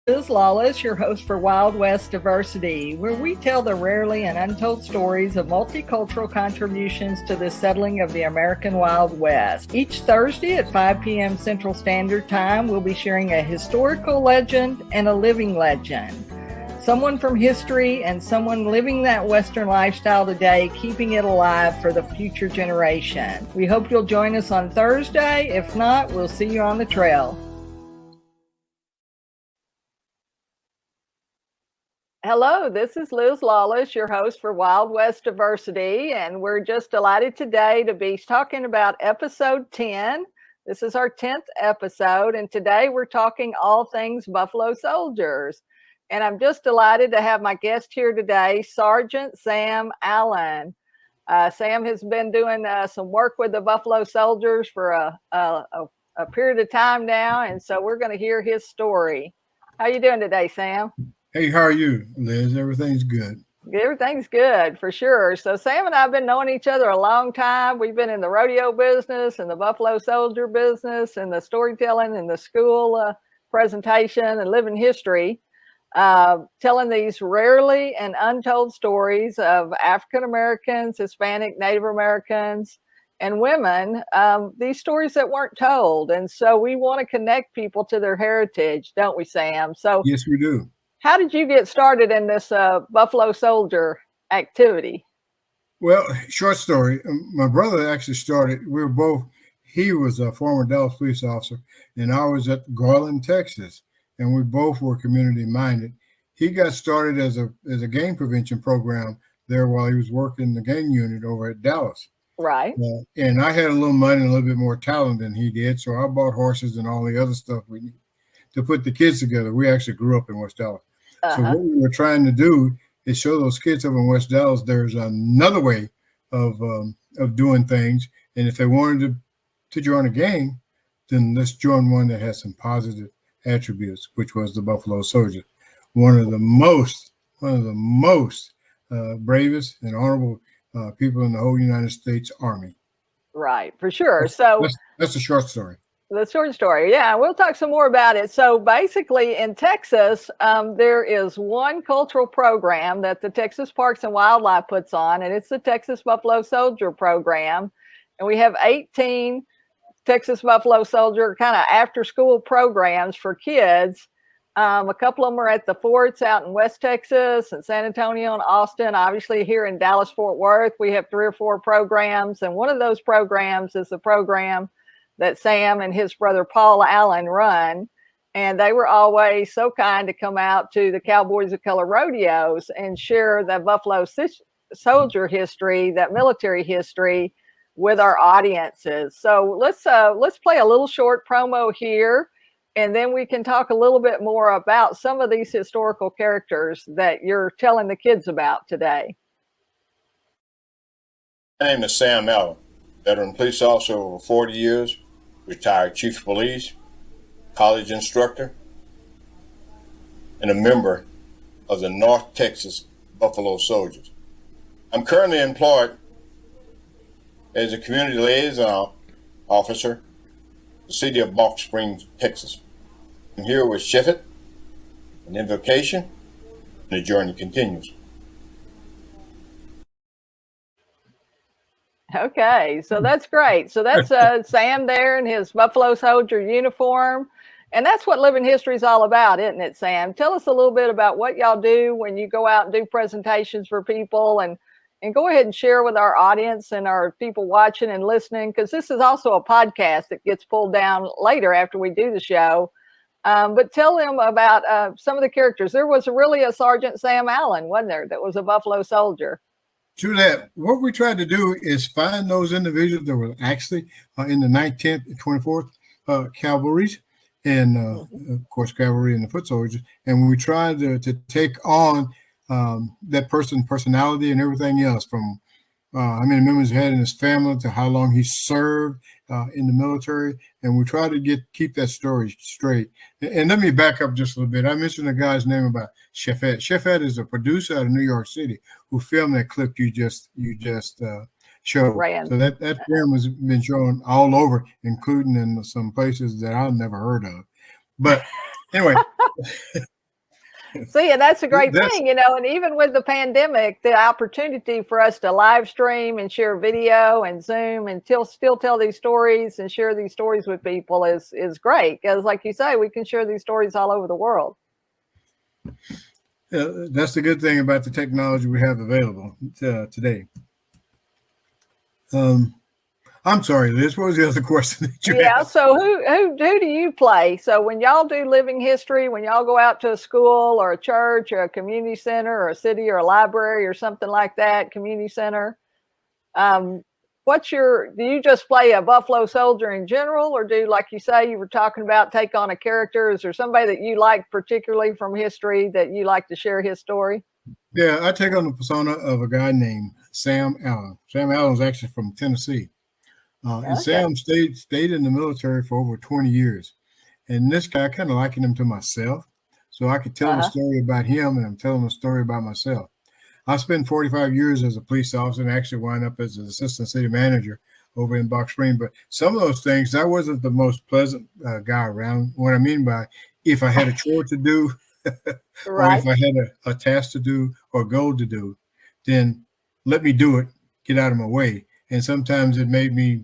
Liz Lawless, your host for Wild West Diversity, where we tell the rarely and untold stories of multicultural contributions to the settling of the American Wild West. Each Thursday at 5 p.m. Central Standard Time, we'll be sharing a historical legend and a living legend. Someone from history and someone living that Western lifestyle today, keeping it alive for the future generation. We hope you'll join us on Thursday. If not, we'll see you on the trail. Hello, this is Liz Lawless, your host for Wild West Diversity, and we're just delighted today to be talking about episode 10. This is our 10th episode, and today we're talking all things Buffalo Soldiers. And I'm just delighted to have my guest here today, Sergeant Sam Allen. Sam has been doing some work with the Buffalo Soldiers for a period of time now, and so we're going to hear his story. How you doing today, Sam? Hey, how are you, Liz? Everything's good. Everything's good, for sure. So Sam and I have been knowing each other a long time. We've been in the rodeo business and the Buffalo Soldier business and the storytelling and the school presentation and living history, telling these rarely and untold stories of African Americans, Hispanic, Native Americans, and women, these stories that weren't told. And so we want to connect people to their heritage, don't we, Sam? So yes, we do. How did you get started in this Buffalo Soldier activity? Well, short story. My brother actually started. He was a former Dallas police officer, and I was at Garland, Texas, and we both were community minded. He got started as a gang prevention program there while he was working the gang unit over at Dallas. Right. And I had a little money and a little bit more talent than he did, so I bought horses and all the other stuff we needed to put the kids together. We actually grew up in West Dallas. So what we were trying to do is show those kids up in West Dallas there's another way of doing things. And if they wanted to join a gang, then let's join one that has some positive attributes, which was the Buffalo Soldier, one of the most bravest and honorable people in the whole United States Army. Right, for sure. So that's a short story. The short story. Yeah, we'll talk some more about it. So basically in Texas, there is one cultural program that the Texas Parks and Wildlife puts on, and it's the Texas Buffalo Soldier program. And we have 18 Texas Buffalo Soldier kind of after school programs for kids. A couple of them are at the forts out in West Texas and San Antonio and Austin. Obviously here in Dallas, Fort Worth, we have 3 or 4 programs. And one of those programs is the program that Sam and his brother Paul Allen run. And they were always so kind to come out to the Cowboys of Color rodeos and share the Buffalo Soldier history, that military history, with our audiences. So let's play a little short promo here, and then we can talk a little bit more about some of these historical characters that you're telling the kids about today. My name is Sam Allen, veteran police officer over 40 years, retired chief of police, college instructor, and a member of the North Texas Buffalo Soldiers. I'm currently employed as a community liaison officer in the city of Balch Springs, Texas. I'm here with Sheffet, an invocation, and the journey continues. Okay, so that's great. So that's Sam there in his Buffalo Soldier uniform. And that's what living history is all about, isn't it, Sam? Tell us a little bit about what y'all do when you go out and do presentations for people, and go ahead and share with our audience and our people watching and listening, because this is also a podcast that gets pulled down later after we do the show. But tell them about some of the characters. There was really a Sergeant Sam Allen, wasn't there, that was a Buffalo Soldier? To that, what we tried to do is find those individuals that were actually in the 19th and 24th Cavalries, and of course, cavalry and the foot soldiers. And we tried to take on that person's personality and everything else, from how many members he had in his family to how long he served in the military. And we try to keep that story straight. And let me back up just a little bit. I mentioned a guy's name about Sheffet. Sheffet is a producer out of New York City who filmed that clip you just showed. Right. So that film has been shown all over, including in some places that I've never heard of. But anyway, See, and that's a great That's thing, and even with the pandemic, the opportunity for us to live stream and share video and Zoom and still tell these stories and share these stories with people is great. Because like you say, we can share these stories all over the world. that's the good thing about the technology we have available today. I'm sorry, Liz. What was the other question that you asked? So who do you play? So when y'all do living history, when y'all go out to a school or a church or a community center or a city or a library or something like that, community center, do you just play a Buffalo Soldier in general, or do, like you say, you were talking about, take on a character? Is there somebody that you like particularly from history that you like to share his story? Yeah, I take on the persona of a guy named Sam Allen. Sam Allen is actually from Tennessee. And Sam stayed in the military for over 20 years. And this guy, I kind of likened him to myself. So I could tell a story about him, and I'm telling a story about myself. I spent 45 years as a police officer and actually wound up as an assistant city manager over in Box Spring. But some of those things, I wasn't the most pleasant guy around. What I mean by, if I had a chore to do, or if I had a task to do or a goal to do, then let me do it, get out of my way. And sometimes it made me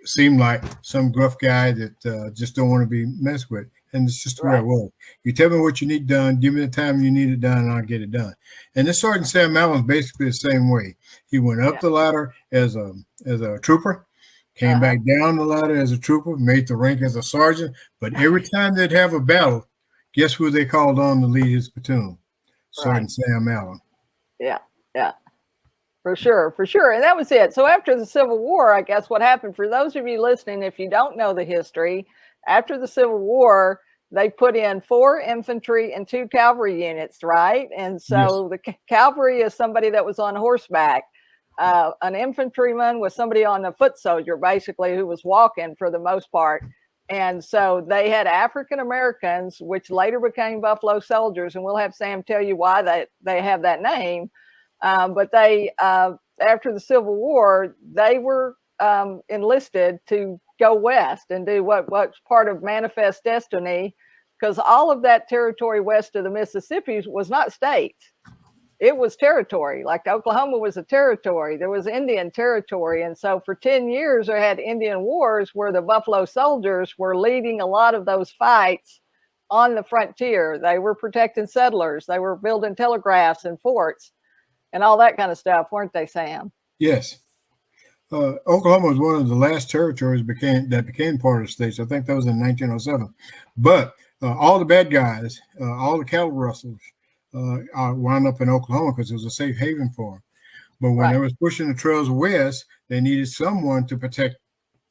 seem like some gruff guy that just don't want to be messed with. And it's just the way I was. You tell me what you need done, give me the time you need it done, and I'll get it done. And this Sergeant Sam Allen is basically the same way. He went up the ladder as a trooper, came back down the ladder as a trooper, made the rank as a sergeant. But every time they'd have a battle, guess who they called on to lead his platoon? Sergeant Sam Allen. Yeah. For sure. And that was it. So after the Civil War, I guess what happened, for those of you listening, if you don't know the history, after the Civil War, they put in 4 infantry and 2 cavalry units, right? And so the cavalry is somebody that was on horseback. An infantryman was somebody on a foot soldier, basically, who was walking for the most part. And so they had African Americans, which later became Buffalo Soldiers. And we'll have Sam tell you why they have that name. But they, after the Civil War, they were enlisted to go west and do what's part of Manifest Destiny, because all of that territory west of the Mississippi was not states. It was territory. Like Oklahoma was a territory. There was Indian territory. And so for 10 years, they had Indian wars where the Buffalo Soldiers were leading a lot of those fights on the frontier. They were protecting settlers. They were building telegraphs and forts and all that kind of stuff, weren't they, Sam? Yes. Oklahoma was one of the last territories that became part of the states. I think that was in 1907. But all the bad guys, all the cattle rustlers, wound up in Oklahoma because it was a safe haven for them. But when they was pushing the trails west, they needed someone to protect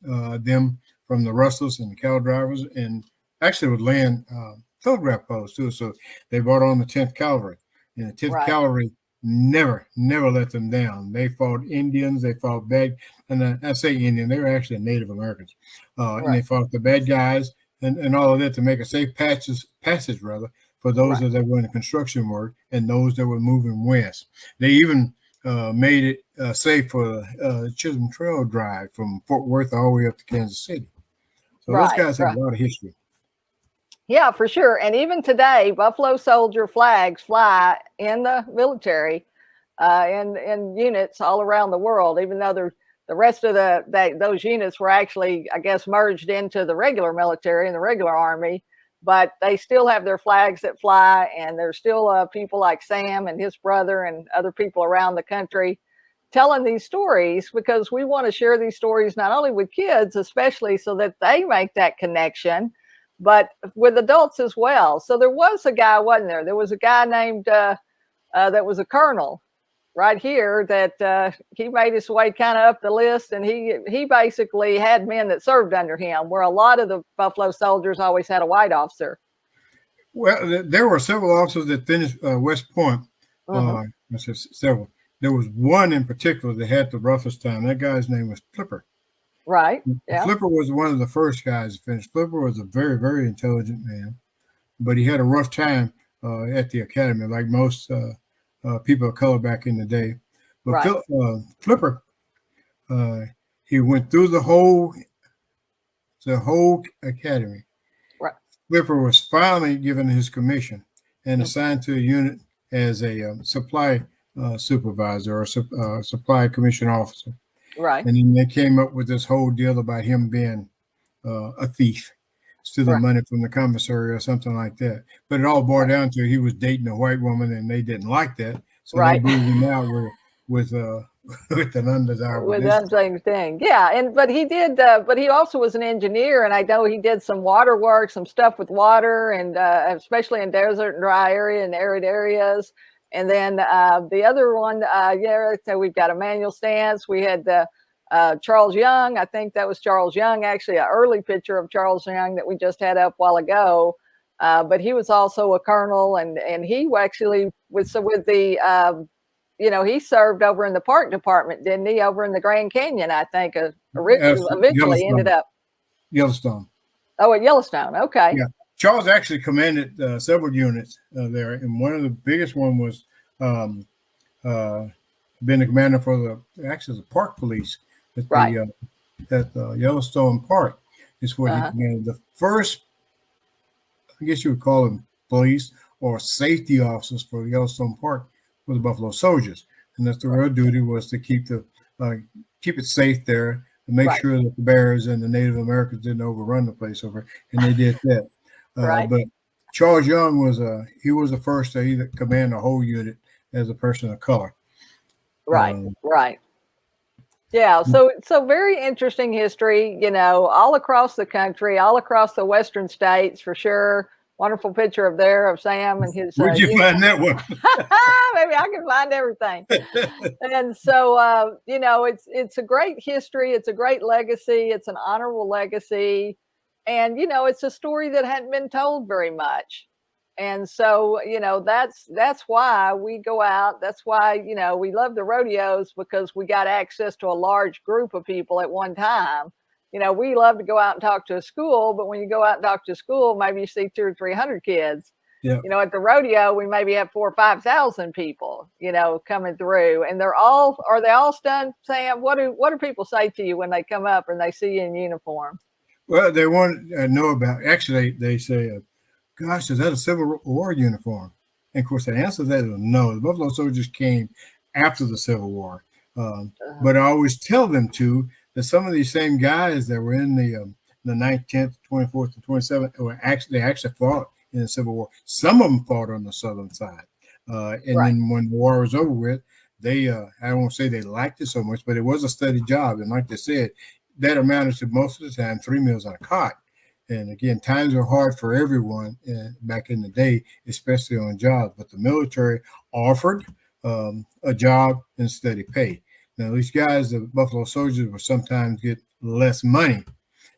them from the rustlers and the cattle drivers, and actually would land telegraph posts too. So they brought on the 10th Cavalry, and the 10th Cavalry never let them down. They fought Indians, they fought and I say Indian, they were actually Native Americans, and they fought the bad guys and all of that to make a safe passage for those that were in the construction work and those that were moving west. They even made it safe for the Chisholm Trail drive from Fort Worth all the way up to Kansas City. So those guys have a lot of history. Yeah, for sure. And even today, Buffalo Soldier flags fly in the military, in units all around the world, even though the rest of those units were actually, I guess, merged into the regular military and the regular army. But they still have their flags that fly, and there's still people like Sam and his brother and other people around the country telling these stories, because we want to share these stories not only with kids, especially so that they make that connection, but with adults as well. So there was a guy, wasn't there? There was a guy named that was a colonel right here that he made his way kind of up the list, and he basically had men that served under him, where a lot of the Buffalo Soldiers always had a white officer. Well, there were several officers that finished West Point. Several. There was one in particular that had the roughest time. That guy's name was Flipper. Right. Yeah. Flipper was one of the first guys to finish. Flipper was a very, very intelligent man, but he had a rough time at the academy, like most people of color back in the day. But Flipper, he went through the whole academy. Right. Whipper was finally given his commission and assigned to a unit as a supply supervisor or supply commission officer. Right. And then they came up with this whole deal about him being a thief, stealing money from the commissary or something like that. But it all boiled down to he was dating a white woman, and they didn't like that, so they booted him out with with an undesirable with that same thing. Yeah, but he did. But he also was an engineer, and I know he did some water work, some stuff with water, and especially in desert and dry area and arid areas. And then the other one, so we've got Emmanuel Stance. We had Charles Young. I think that was Charles Young, actually, an early picture of Charles Young that we just had up a while ago. But he was also a colonel, and he actually was with the. He served over in the park department, didn't he? Over in the Grand Canyon, I think. Eventually ended up Yellowstone. Oh, at Yellowstone. Okay. Yeah, Charles actually commanded several units there, and one of the biggest one was being the commander for the park police at Yellowstone Park. Is what he commanded. The first, I guess you would call them police or safety officers for Yellowstone Park, the Buffalo Soldiers, and that's the real duty was to keep it safe there and make sure that the bears and the Native Americans didn't overrun the place over, and they did that. But Charles Young was the first to command a whole unit as a person of color. Right. Yeah, so very interesting history, all across the country, all across the western states for sure. Wonderful picture of Sam and his. Where'd you find that one? Maybe I can find everything. And so, it's a great history. It's a great legacy. It's an honorable legacy. And, it's a story that hadn't been told very much. And so, that's why we go out. That's why, we love the rodeos, because we got access to a large group of people at one time. We love to go out and talk to a school, but when you go out and talk to a school, maybe you see 200 or 300 kids. Yeah. At the rodeo, we maybe have 4,000 or 5,000 people, coming through, and are they all stunned, Sam? What do people say to you when they come up and they see you in uniform? Well, they want to know about. Actually, they say, "Gosh, is that a Civil War uniform?" And of course, the answer to that is no. The Buffalo Soldiers came after the Civil War, but I always tell them that some of these same guys that were in the 9th, 10th, 24th, and 27th they actually fought in the Civil War. Some of them fought on the southern side. Then when the war was over with, they I won't say they liked it so much, but it was a steady job. And like they said, that amounted to most of the time 3 meals on a cot. And again, times are hard for everyone back in the day, especially on jobs. But the military offered a job and steady pay. Now, these guys, the Buffalo Soldiers, will sometimes get less money,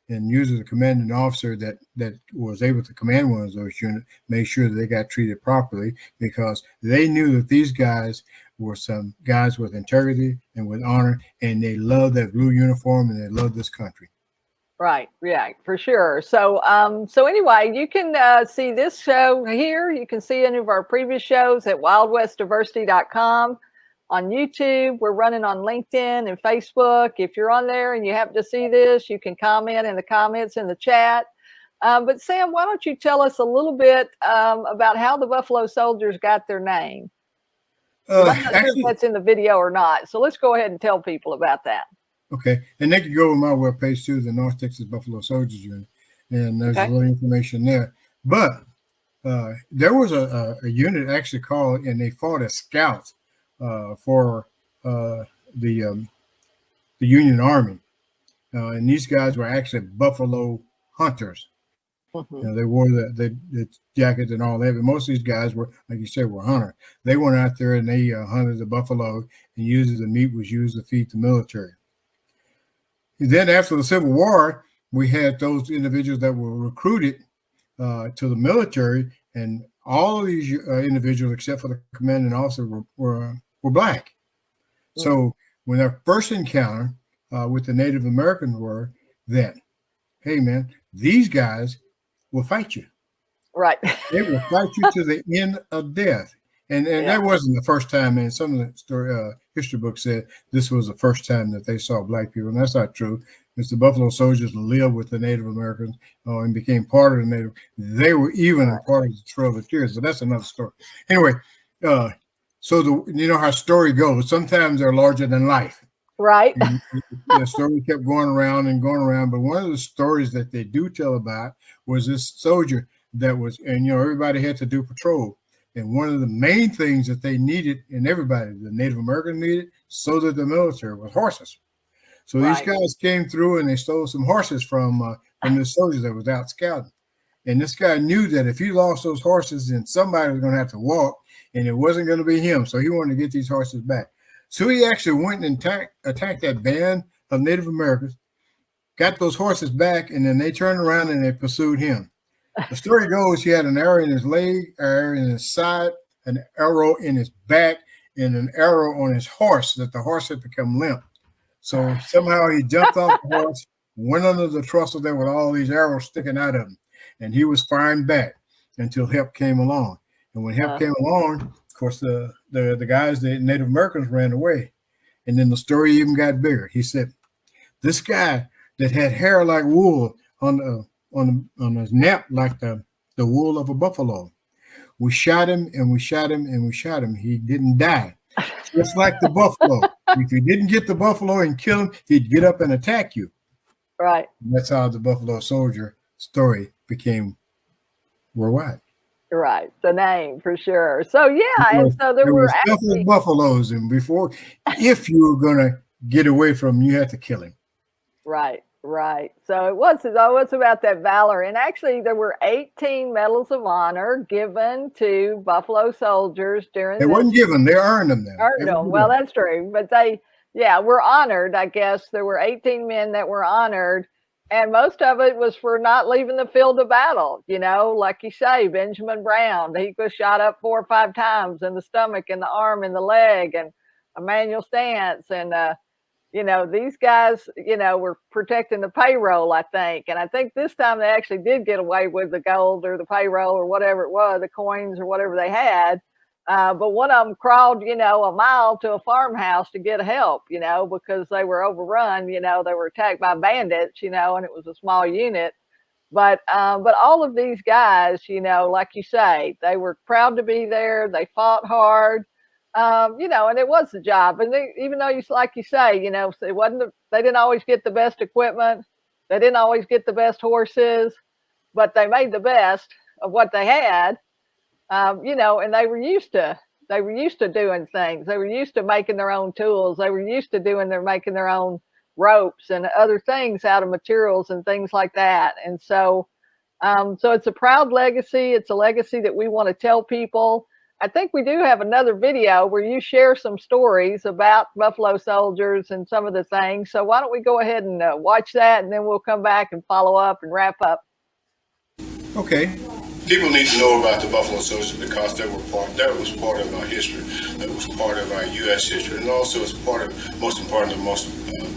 and usually the commanding officer that was able to command one of those units made sure that they got treated properly, because they knew that these guys were some guys with integrity and with honor, and they loved that blue uniform and they loved this country. Right. Yeah, for sure. So, anyway, you can see this show here. You can see any of our previous shows at wildwestdiversity.com. On YouTube, we're running on LinkedIn and Facebook. If you're on there and you happen to see this, you can comment in the comments in the chat. But Sam, why don't you tell us a little bit about how the Buffalo Soldiers got their name? I'm not sure if that's in the video or not. So let's go ahead and tell people about that. Okay. And they can go to my webpage too, the North Texas Buffalo Soldiers Unit. And there's a little information there. But there was a unit actually called, and they fought as scouts for the Union Army, and these guys were actually buffalo hunters. They wore the jackets and all that, but most of these guys were, like you said, were hunters. They went out there and they hunted the buffalo, and usually the meat was used to feed the military. And then after the Civil War, we had those individuals that were recruited to the military, and all of these individuals, except for the commanding officer, were Black. So when our first encounter with the Native Americans were that, hey man, these guys will fight you. Right. They will fight you to the end of death. And that wasn't the first time. And some of the story history books said this was the first time that they saw black people, and that's not true. Because the Buffalo Soldiers lived with the Native Americans and became part of the Native. They were even a part of the Trail of Tears. So that's another story. Anyway, so you know how story goes. Sometimes they're larger than life. Right. The story kept going around and going around. But one of the stories that they do tell about was this soldier that was, and you know, everybody had to do patrol. And one of the main things that they needed, and everybody, the Native American needed, so did the military, was horses. So these guys came through and they stole some horses from the soldiers that was out scouting. And this guy knew that if he lost those horses, then somebody was going to have to walk, and it wasn't going to be him. So he wanted to get these horses back. So he actually went and attacked that band of Native Americans, got those horses back, and then they turned around and they pursued him. The story goes he had an arrow in his leg, an arrow in his side, an arrow in his back, and an arrow on his horse, that the horse had become limp. So somehow he jumped off the horse, went under the trestle there with all these arrows sticking out of him, and he was firing back until help came along. And when help came along, of course, the guys, the Native Americans, ran away. And then the story even got bigger. He said, this guy that had hair like wool on his neck like the wool of a buffalo, we shot him and we shot him and we shot him. He didn't die. Just like the buffalo. If you didn't get the buffalo and kill him, he'd get up and attack you. Right. And that's how the Buffalo Soldier story became worldwide. Right. The name for sure. So yeah, and so there were actually buffaloes, and before, if you were gonna get away from him, you had to kill him. Right. Right. So it was about that valor. And actually there were 18 medals of honor given to Buffalo soldiers during They weren't given, they earned them then. Earned them. Well, that's true. But they were honored, I guess. There were 18 men that were honored. And most of it was for not leaving the field of battle. You know, like you say, Benjamin Brown, he was shot up 4 or 5 times in the stomach, in the arm, in the leg, and Emmanuel Stantz, and you know, these guys, you know, were protecting the payroll, I think. And I think this time they actually did get away with the gold or the payroll or whatever it was, the coins or whatever they had. But one of them crawled, you know, a mile to a farmhouse to get help, you know, because they were overrun, you know, they were attacked by bandits, you know, and it was a small unit. But all of these guys, you know, like you say, they were proud to be there. They fought hard. You know, and it was a job. And even though like you say, you know, they didn't always get the best equipment. They didn't always get the best horses, but they made the best of what they had. You know, and they were used to doing things. They were used to making their own tools. They were used to making their own ropes and other things out of materials and things like that. And so it's a proud legacy. It's a legacy that we want to tell people. I think we do have another video where you share some stories about Buffalo soldiers and some of the things. So why don't we go ahead and watch that, and then we'll come back and follow up and wrap up. Okay. People need to know about the Buffalo Soldiers because that was part of our history. That was part of our U.S. history, and also it's part of, most important,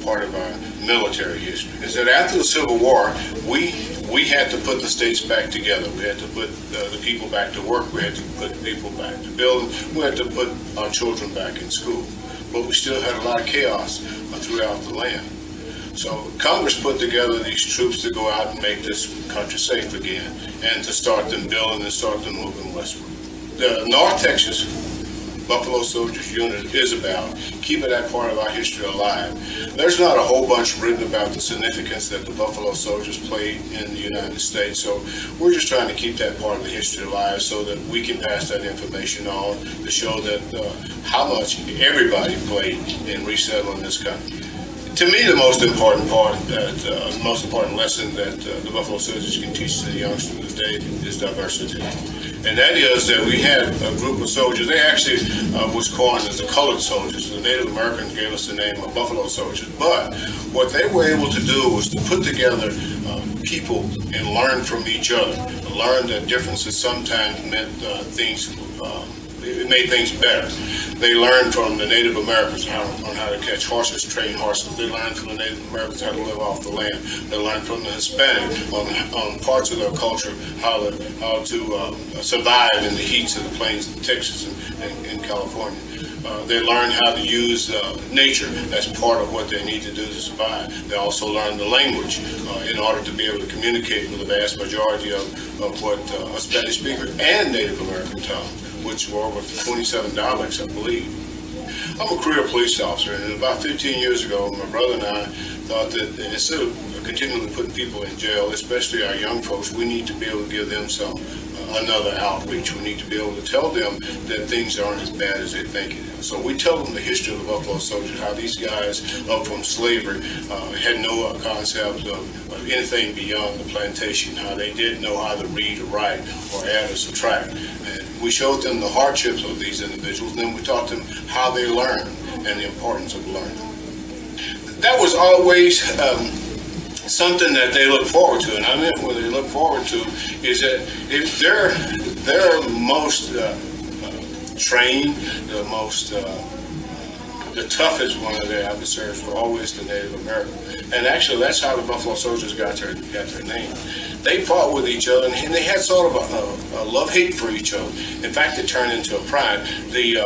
part of our military history. Is that after the Civil War, we had to put the states back together. We had to put the people back to work. We had to put people back to building. We had to put our children back in school. But we still had a lot of chaos throughout the land. So Congress put together these troops to go out and make this country safe again, and to start them building and start them moving westward. The North Texas Buffalo Soldiers unit is about keeping that part of our history alive. There's not a whole bunch written about the significance that the Buffalo Soldiers played in the United States, so we're just trying to keep that part of the history alive so that we can pass that information on to show that how much everybody played in resettling this country. To me, the most important lesson that the Buffalo Soldiers can teach to the youngsters today is diversity. And that is that we had a group of soldiers. They actually was coined as the colored soldiers. The Native Americans gave us the name of Buffalo Soldiers. But what they were able to do was to put together people and learn from each other. Learn that differences sometimes meant things it made things better. They learned from the Native Americans on how to catch horses, train horses. They learned from the Native Americans how to live off the land. They learned from the Hispanic on parts of their culture how to survive in the heats of the plains of Texas and California. They learn how to use nature as part of what they need to do to survive. They also learn the language in order to be able to communicate with the vast majority of what a Spanish speaker and Native American tongue, which were over 27 dialects, I believe. I'm a career police officer, and about 15 years ago, my brother and I thought that instead of continually putting people in jail, especially our young folks, we need to be able to give them another outreach. We need to be able to tell them that things aren't as bad as they think it is. So we tell them the history of the Buffalo Soldiers, how these guys up from slavery had no concept of anything beyond the plantation, how they didn't know how to read or write or add or subtract. And we showed them the hardships of these individuals, and then we taught them how they learn and the importance of learning. That was always something that they look forward to, and I mean what they look forward to is that if they're most trained, the toughest one of their adversaries were always the Native American, and actually that's how the Buffalo Soldiers got their name. They fought with each other, and they had sort of a love-hate for each other. In fact, it turned into a pride. The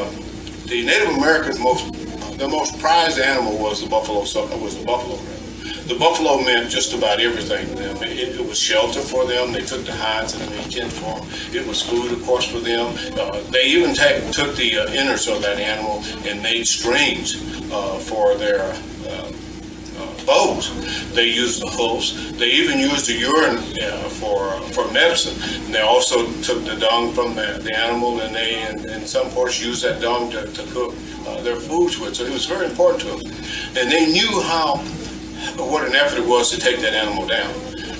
Native Americans' most prized animal was the buffalo. The buffalo meant just about everything to them. It was shelter for them. They took the hides and they tint for them. It was food, of course, for them. They even took the innards of that animal and made strings for their bows. They used the hooves. They even used the urine for medicine. And they also took the dung from the animal, and they, in some parts, used that dung to cook their foods with. So it was very important to them. And they knew what an effort it was to take that animal down.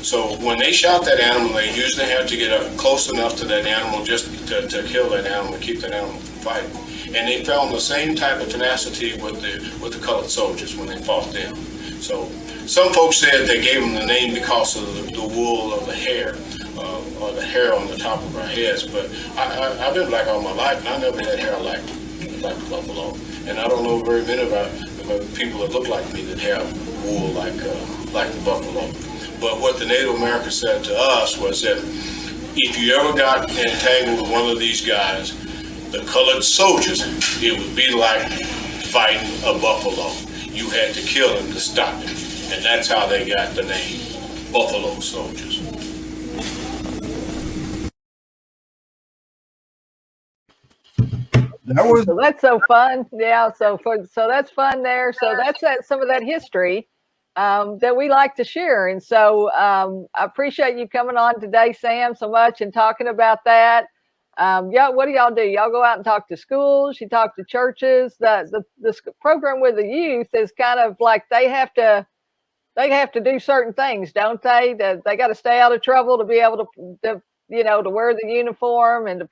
So when they shot that animal, they usually had to get up close enough to that animal just to kill that animal, to keep that animal from fighting. And they found the same type of tenacity with the colored soldiers when they fought them. So some folks said they gave them the name because of the wool of the hair, or the hair on the top of our heads. But I've been black all my life, and I never had hair like the buffalo. And I don't know very many of the people that look like me that have wool like the buffalo. But what the Native Americans said to us was that if you ever got entangled with one of these guys, the colored soldiers, it would be like fighting a buffalo. You had to kill him to stop him. And that's how they got the name Buffalo Soldiers. So that's so fun. Yeah, so that's fun there. So that's some of that history that we like to share. And so I appreciate you coming on today, Sam, so much and talking about that. Yeah, what do y'all do? Y'all go out and talk to schools, you talk to churches. The program with the youth is kind of like they have to do certain things, don't they? They got to stay out of trouble to be able to wear the uniform and to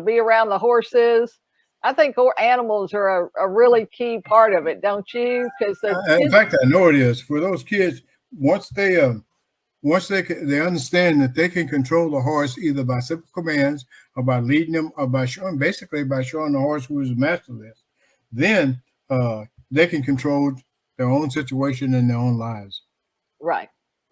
be around the horses. I think animals are a really key part of it, don't you? Because in fact, I know it is for those kids. Once they understand that they can control the horse either by simple commands or by leading them or by showing the horse who is the master of this, then they can control their own situation and their own lives.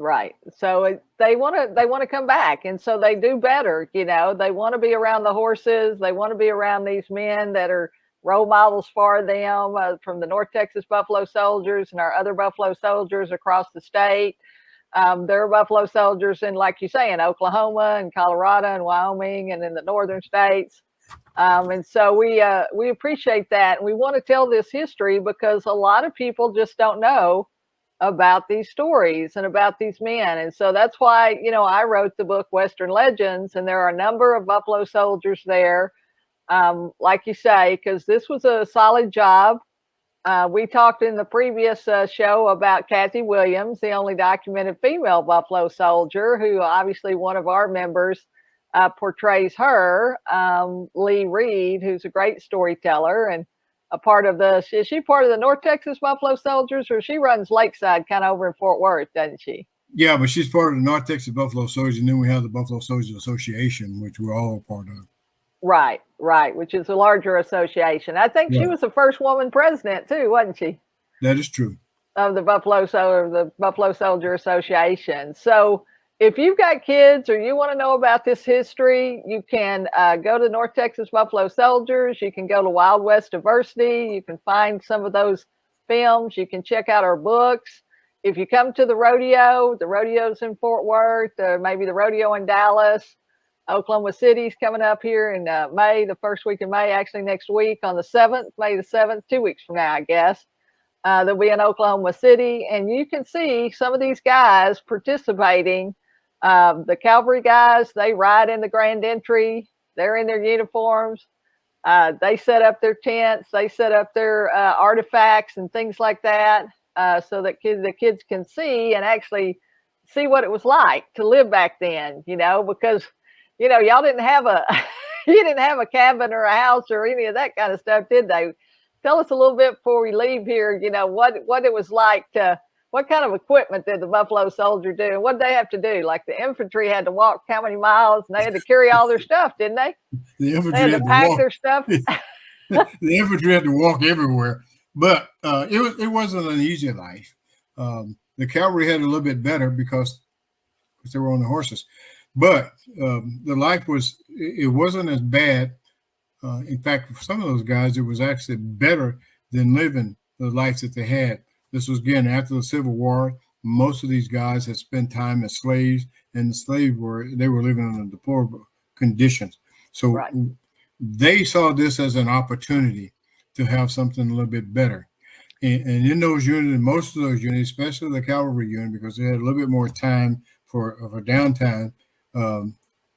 Right. So they want to come back, and so they do better. They want to be around the horses. They want to be around these men that are role models for them, from the North Texas Buffalo Soldiers and our other Buffalo Soldiers across the state. There are Buffalo Soldiers in, like you say, in Oklahoma and Colorado and Wyoming and in the northern states. And so we appreciate that. And we want to tell this history because a lot of people just don't know about these stories and about these men. And so that's why, I wrote the book Western Legends, and there are a number of Buffalo Soldiers there, like you say, because this was a solid job. We talked in the previous show about Kathy Williams, the only documented female Buffalo Soldier, who obviously one of our members portrays her, Lee Reed, who's a great storyteller and is she part of the North Texas Buffalo Soldiers, or she runs Lakeside kind of over in Fort Worth, doesn't she? Yeah, but she's part of the North Texas Buffalo Soldiers, and then we have the Buffalo Soldiers Association, which we're all part of. Right, right, which is a larger association. I think she Right. was the first woman president too, wasn't she? That is true. Of the Buffalo Soldier Association. So if you've got kids or you want to know about this history, you can go to North Texas Buffalo Soldiers. You can go to Wild West Diversity. You can find some of those films. You can check out our books. If you come to the rodeo's in Fort Worth, maybe the rodeo in Dallas. Oklahoma City's coming up here in May, the first week of May, actually next week on the 7th, May the 7th, 2 weeks from now, I guess. They'll be in Oklahoma City, and you can see some of these guys participating. The cavalry guys, they ride in the grand entry. They're in their uniforms. They set up their tents. They set up their artifacts and things like that, so that the kids can see and actually see what it was like to live back then. Because y'all didn't have a you didn't have a cabin or a house or any of that kind of stuff, did they? Tell us a little bit before we leave here, what it was like what kind of equipment did the Buffalo Soldier do? And what did they have to do? Like the infantry had to walk how many miles, and they had to carry all their stuff, didn't they? The infantry They had to pack their stuff. The infantry had to walk everywhere, but it wasn't an easy life. The cavalry had a little bit better because they were on the horses, but the life wasn't as bad. In fact, for some of those guys, it was actually better than living the life that they had. This was, again, after the Civil War. Most of these guys had spent time as slaves, and the slaves were living under deplorable conditions. So Right. they saw this as an opportunity to have something a little bit better. And in those units, most of those units, especially the cavalry unit, because they had a little bit more time for downtime than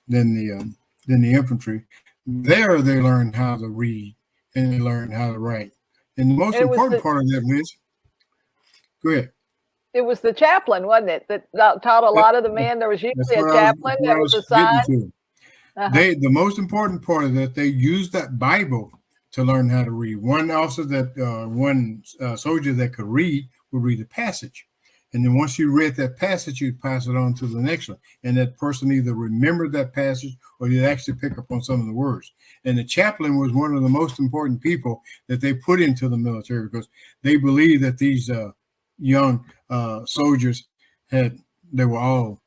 the infantry. There, they learned how to read and they learned how to write. And the most important part of that, Liz, go ahead. It was the chaplain, wasn't it, that taught a lot of the men? There was usually a chaplain that was assigned. The most important part of that, they used that Bible to learn how to read. One soldier that could read would read a passage. And then once you read that passage, you'd pass it on to the next one. And that person either remembered that passage or you'd actually pick up on some of the words. And the chaplain was one of the most important people that they put into the military because they believed that these young soldiers they were all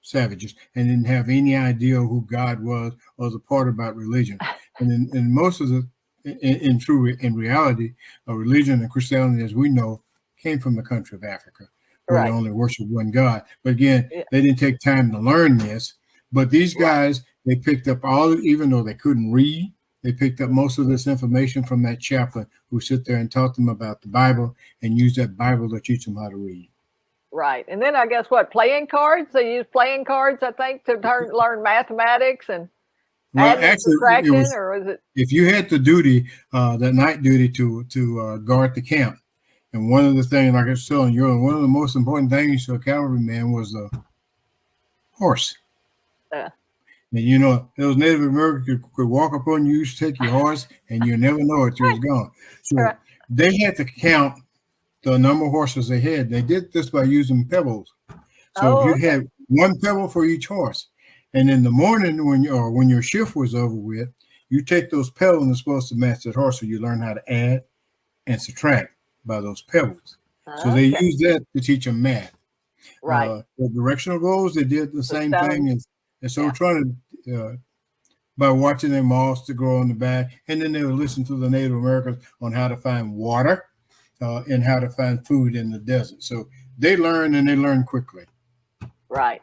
savages and didn't have any idea who God was or the part about religion. And in most of in reality, religion and Christianity, as we know, came from the country of Africa, where they only worship one God. But again, they didn't take time to learn this. But these guys, they picked up even though they couldn't read, they picked up most of this information from that chaplain who sit there and taught them about the Bible and used that Bible to teach them how to read. Right. And then I guess playing cards? They used playing cards, I think, to learn mathematics and subtraction, or was it? If you had the duty, that night duty to guard the camp, and one of the things, like I was telling you, one of the most important things to a cavalryman was the horse. Yeah. And those Native Americans could walk up on you, take your horse, and you never know it till it's gone. So they had to count the number of horses they had. They did this by using pebbles. So if you had one pebble for each horse, and in the morning when your shift was over with, you take those pebbles and it's supposed to match that horse, so you learn how to add and subtract by those pebbles. So they used that to teach them math. Right. The directional goals, they did the same thing. And so trying to, by watching their moths to grow on the back, and then they would listen to the Native Americans on how to find water and how to find food in the desert. So they learn, and they learn quickly. Right.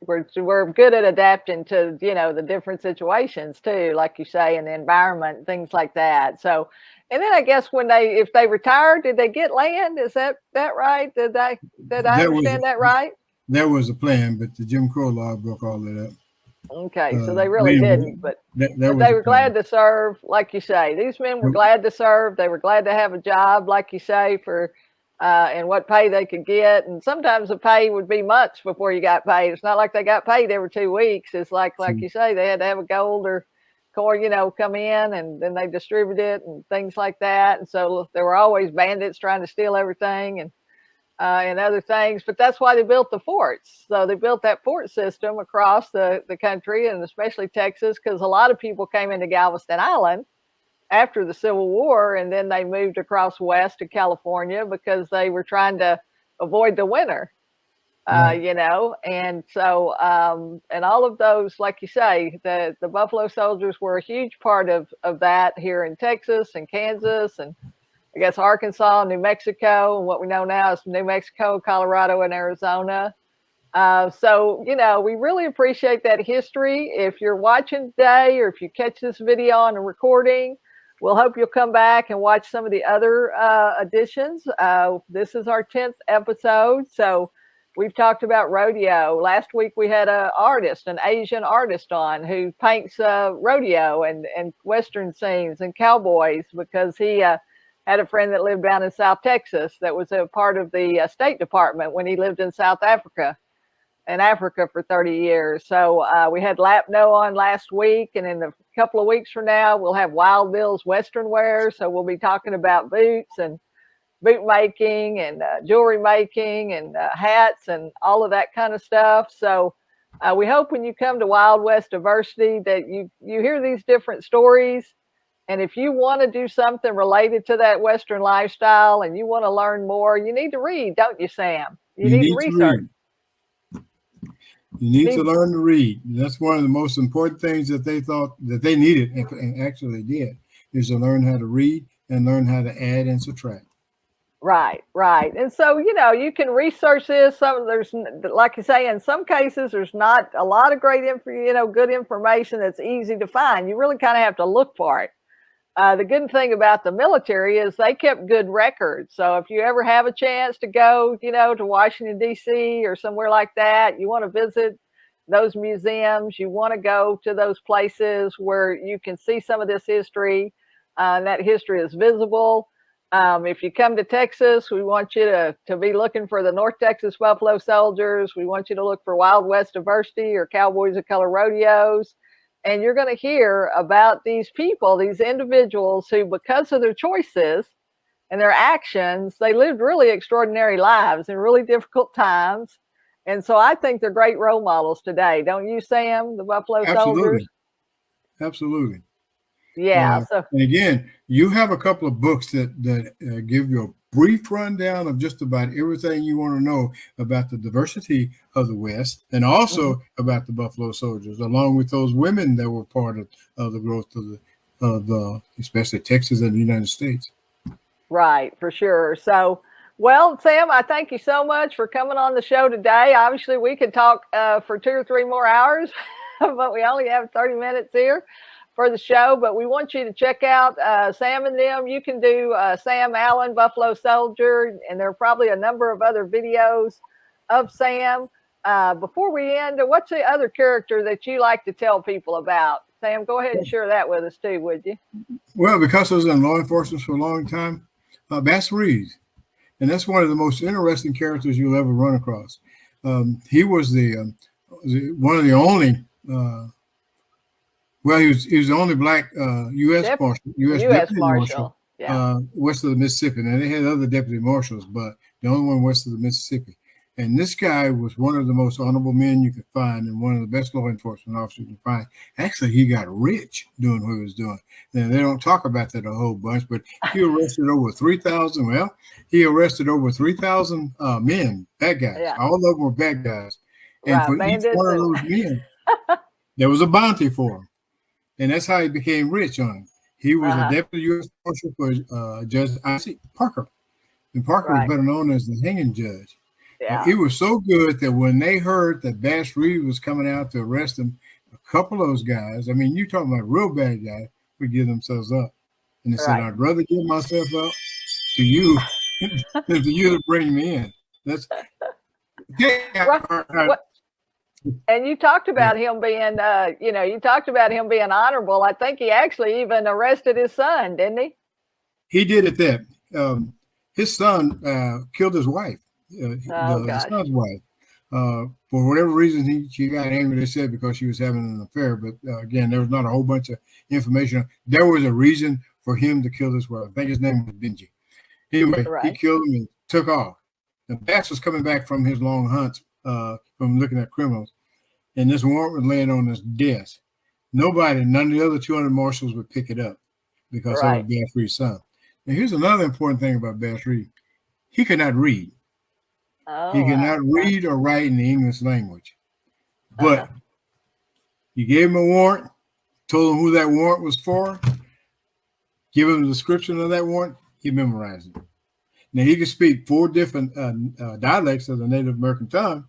We're good at adapting to, the different situations too, like you say, and the environment, things like that. So, and then I guess if they retired, did they get land? Is that right? Did I understand that right? That was a plan, but the Jim Crow law broke all that up. Okay, so they really didn't, but they were glad to serve, like you say. These men were glad to serve. They were glad to have a job, like you say, for and what pay they could get. And sometimes the pay would be months before you got paid. It's not like they got paid every 2 weeks. It's like you say, they had to have a gold or coin, come in, and then they distribute it and things like that. And so there were always bandits trying to steal everything. And and other things. But that's why they built the forts. So they built that fort system across the country, and especially Texas, because a lot of people came into Galveston Island after the Civil War, and then they moved across west to California because they were trying to avoid the winter. Right. You know, and so and all of those, like you say, the Buffalo Soldiers were a huge part of that here in Texas and Kansas, and I guess Arkansas, New Mexico, and what we know now is New Mexico, Colorado, and Arizona. So, you know, we really appreciate that history. If you're watching today, or if you catch this video on a recording, we'll hope you'll come back and watch some of the other editions. This is our 10th episode, so we've talked about rodeo. Last week we had an artist, an Asian artist on, who paints rodeo and Western scenes and cowboys, because he had a friend that lived down in South Texas that was a part of the State Department when he lived in South Africa, for 30 years. So we had Lapno on last week, and in a couple of weeks from now, we'll have Wild Bill's Western wear. So we'll be talking about boots and boot making and jewelry making and hats and all of that kind of stuff. So we hope when you come to Wild West Diversity that you hear these different stories. And if you want to do something related to that Western lifestyle and you want to learn more, you need to read, don't you, Sam? You need to research. You need to learn to read. That's one of the most important things that they thought that they needed, and actually did, is to learn how to read and learn how to add and subtract. Right. And so, you know, you can research this. There's, like you say, in some cases, there's not a lot of great good information that's easy to find. You really kind of have to look for it. The good thing about the military is they kept good records. So if you ever have a chance to go, to Washington, D.C. or somewhere like that, you want to visit those museums, you want to go to those places where you can see some of this history, and that history is visible. If you come to Texas, we want you to be looking for the North Texas Buffalo Soldiers. We want you to look for Wild West Diversity or Cowboys of Color Rodeos. And you're going to hear about these people, these individuals who, because of their choices and their actions, they lived really extraordinary lives in really difficult times. And so I think they're great role models today. Don't you, Sam, the Buffalo Soldiers? Absolutely. Yeah. And again, you have a couple of books that give you a brief rundown of just about everything you want to know about the diversity of the West, and also about the Buffalo Soldiers, along with those women that were part of the growth of the especially Texas and the United States. Right, for sure. So, well, Sam, I thank you so much for coming on the show today. Obviously, we could talk for 2 or 3 more hours, but we only have 30 minutes here for the show. But we want you to check out Sam and them. You can do Sam Allen, Buffalo Soldier, and there are probably a number of other videos of Sam. Before we end, what's the other character that you like to tell people about? Sam, go ahead and share that with us too, would you? Well, because I was in law enforcement for a long time, Bass Reeves. And that's one of the most interesting characters you'll ever run across. He was one of the only he was the only black U.S. Deputy Marshal west of the Mississippi. Now, they had other deputy marshals, but the only one west of the Mississippi. And this guy was one of the most honorable men you could find, and one of the best law enforcement officers you could find. Actually, he got rich doing what he was doing. Now, they don't talk about that a whole bunch, but he arrested over 3,000. Well, he arrested over 3,000 men, bad guys. Yeah. All of them were bad guys. And for each one of those men, there was a bounty for him. And that's how he became rich on him. He was a deputy U.S. Marshal for Judge Isaac Parker. And Parker was better known as the hanging judge. Yeah. He was so good that when they heard that Bass Reeves was coming out to arrest him, a couple of those guys, I mean, you're talking about real bad guys, would give themselves up. And they said, I'd rather give myself up to you than for you to bring me in. That's And you talked about him being, honorable. I think he actually even arrested his son, didn't he? He did at that. His son killed his wife. His son's wife. For whatever reason, she got angry, they said, because she was having an affair. But again, there was not a whole bunch of information. There was a reason for him to kill his wife. I think his name was Benji. Anyway, he killed him and took off. Bass was coming back from his long hunts from looking at criminals, and this warrant was laying on his desk. None of the other 200 marshals would pick it up because that was Bass Reed's son. Now, here's another important thing about Bass Reed. He could not read. Oh, He cannot read or write in the English language. But you gave him a warrant, told him who that warrant was for, give him the description of that warrant, he memorized it. Now, he could speak 4 different dialects of the Native American tongue,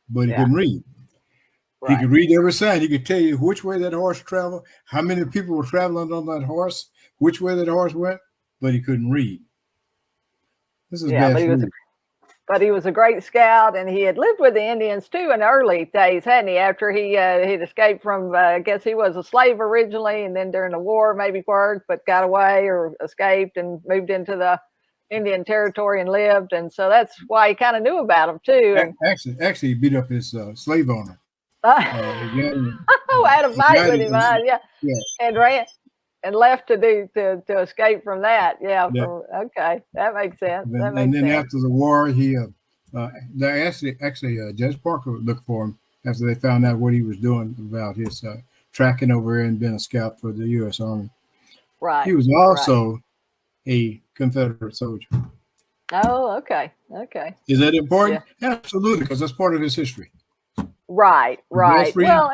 but he couldn't read. He could read every sign. He could tell you which way that horse traveled, how many people were traveling on that horse, which way that horse went, but he couldn't read. This is Bass Reed. But he was a great scout, and he had lived with the Indians too in the early days, hadn't he? After he'd escaped from, I guess he was a slave originally, and then during the war maybe worked, but got away or escaped and moved into the Indian territory and lived, and so that's why he kind of knew about him too. And actually, he beat up his slave owner. Had a fight with him, and ran and left to escape from that. Okay, that makes sense. And then after the war, he they actually Judge Parker looked for him after they found out what he was doing about his tracking over here and being a scout for the U.S. Army. Right. He was also a Confederate soldier. Oh, okay. Is that important? Yeah. Absolutely, because that's part of his history. Right. Well,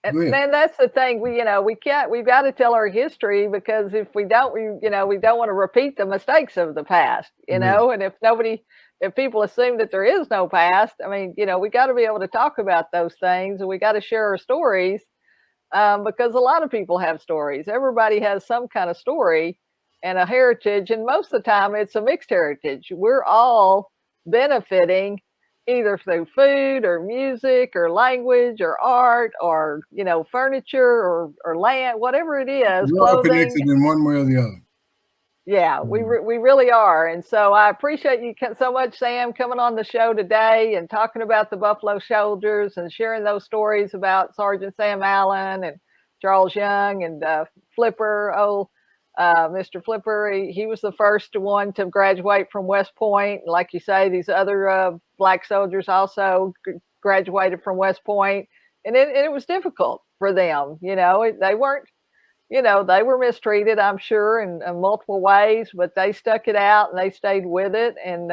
and then that's the thing. We've got to tell our history, because if we don't, we don't want to repeat the mistakes of the past, and if people assume that there is no past, I mean, we got to be able to talk about those things, and we got to share our stories, because a lot of people have stories. Everybody has some kind of story and a heritage, and most of the time it's a mixed heritage. We're all benefiting either through food or music or language or art or furniture or land, whatever it is. We're all connected in one way or the other. Yeah, we really are. And so I appreciate you so much, Sam, coming on the show today and talking about the Buffalo Soldiers and sharing those stories about Sergeant Sam Allen and Charles Young and Flipper. Mr. Flipper, he was the first one to graduate from West Point. Like you say, these other Black soldiers also graduated from West Point, and it was difficult for them. They weren't, they were mistreated, I'm sure, in multiple ways, but they stuck it out and they stayed with it, and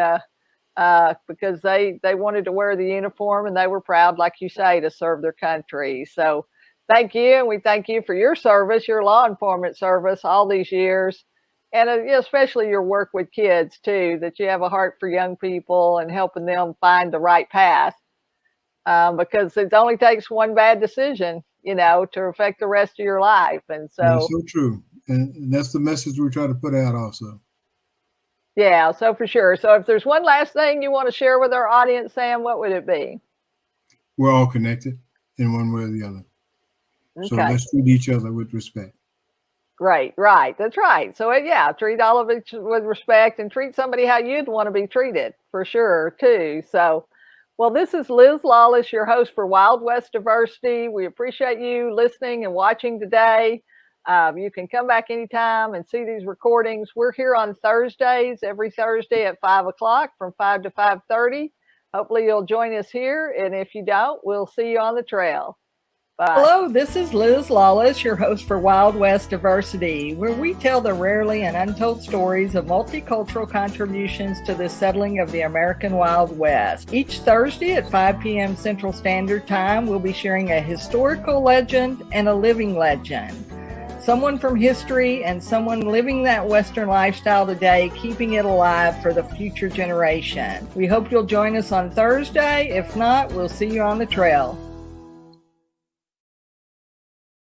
because they wanted to wear the uniform, and they were proud, like you say, to serve their country. So thank you, and we thank you for your service, your law enforcement service, all these years, and especially your work with kids too. That you have a heart for young people and helping them find the right path, because it only takes one bad decision, to affect the rest of your life. And so that's so true, and that's the message we're trying to put out also. Yeah, so for sure. So if there's one last thing you want to share with our audience, Sam, what would it be? We're all connected in one way or the other. Okay. So let's treat each other with respect. Right. That's right. So treat all of it with respect, and treat somebody how you'd want to be treated, for sure, too. So, well, this is Liz Lawless, your host for Wild West Diversity. We appreciate you listening and watching today. You can come back anytime and see these recordings. We're here on Thursdays, every Thursday at 5 o'clock from 5 to 5:30. Hopefully you'll join us here. And if you don't, we'll see you on the trail. Bye. Hello, this is Liz Lawless, your host for Wild West Diversity, where we tell the rarely and untold stories of multicultural contributions to the settling of the American Wild West. Each Thursday at 5 p.m. Central Standard Time, we'll be sharing a historical legend and a living legend. Someone from history and someone living that Western lifestyle today, keeping it alive for the future generation. We hope you'll join us on Thursday. If not, we'll see you on the trail.